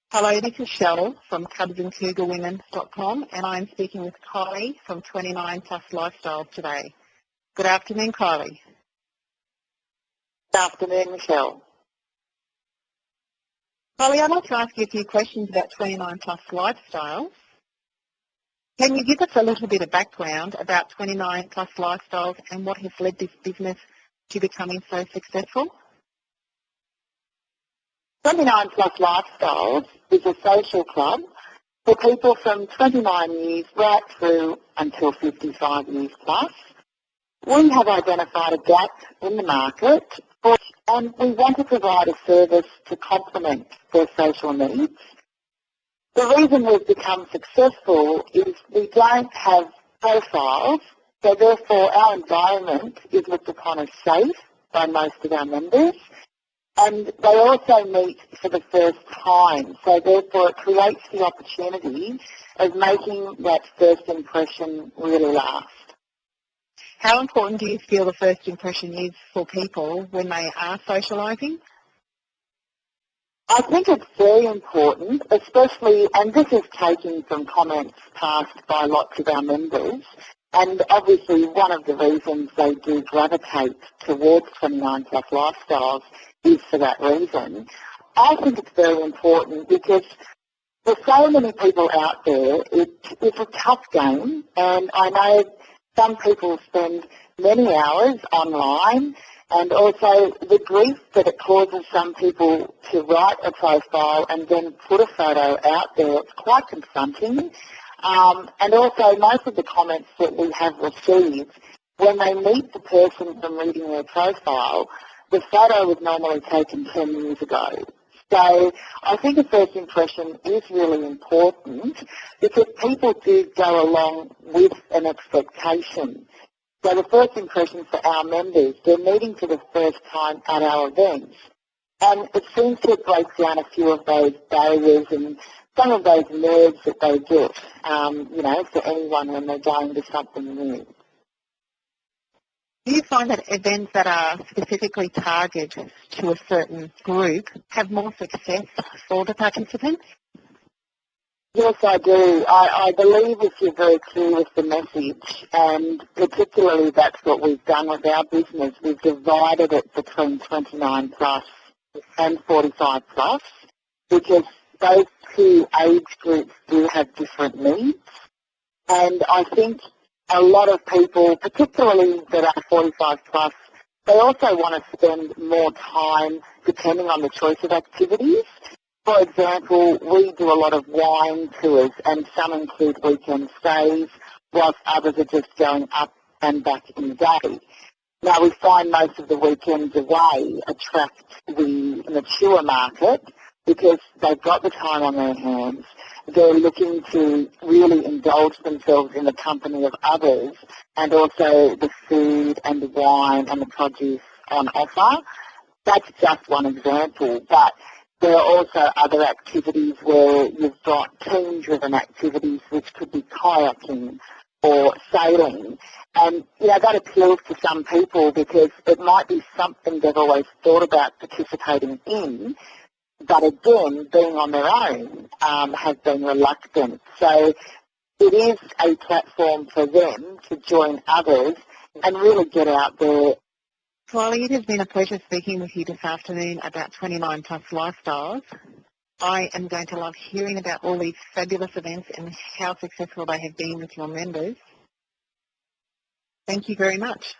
Hello, this is Cheryl from CubsandCougarWomen.com, and I'm speaking with Kylie from 29 Plus Lifestyles today. Good afternoon, Kylie. Good afternoon, Michelle. Kylie, I'd like to ask you a few questions about 29 Plus Lifestyles. Can you give us a little bit of background about 29 Plus Lifestyles and what has led this business to becoming so successful? 29 Plus Lifestyles is a social club for people from 29 years right through until 55 years plus. We have identified a gap in the market and we want to provide a service to complement their social needs. The reason we've become successful is we don't have profiles, so therefore our environment is looked upon as safe by most of our members. And they also meet for the first time, so therefore it creates the opportunity of making that first impression really last. How important do you feel the first impression is for people when they are socialising? I think it's very important, especially, and this is taken from comments passed by lots of our members, and obviously one of the reasons they do gravitate towards 29 Plus Lifestyles is for that reason. I think it's very important because there's so many people out there. It's a tough game, and I know some people spend many hours online, and also the grief that it causes some people to write a profile and then put a photo out there, it's quite confronting. And also most of the comments that we have received, when they meet the person from reading their profile, the photo was normally taken 10 years ago. So I think a first impression is really important because people do go along with an expectation. So the first impression for our members, they're meeting for the first time at our events. And it seems to break down a few of those barriers and some of those nerves that they get, for anyone when they're going to something new. Do you find that events that are specifically targeted to a certain group have more success for the participants? Yes, I do. I believe if you're very clear with the message, and particularly that's what we've done with our business, we've divided it between 29 plus and 45 plus, because those two age groups do have different needs. And I think a lot of people, particularly that are 45 plus, they also want to spend more time depending on the choice of activities. For example, we do a lot of wine tours and some include weekend stays, whilst others are just going up and back in the day. Now we find most of the weekends away attract the mature market because they've got the time on their hands. They're looking to really indulge themselves in the company of others and also the food and the wine and the produce on offer. That's just one example, but there are also other activities where you've got team-driven activities which could be kayaking or sailing. And, that appeals to some people because it might be something they've always thought about participating in, but again, being on their own, have been reluctant. So it is a platform for them to join others and really get out there. Kylie, it has been a pleasure speaking with you this afternoon about 29 Plus Lifestyles. I am going to love hearing about all these fabulous events and how successful they have been with your members. Thank you very much.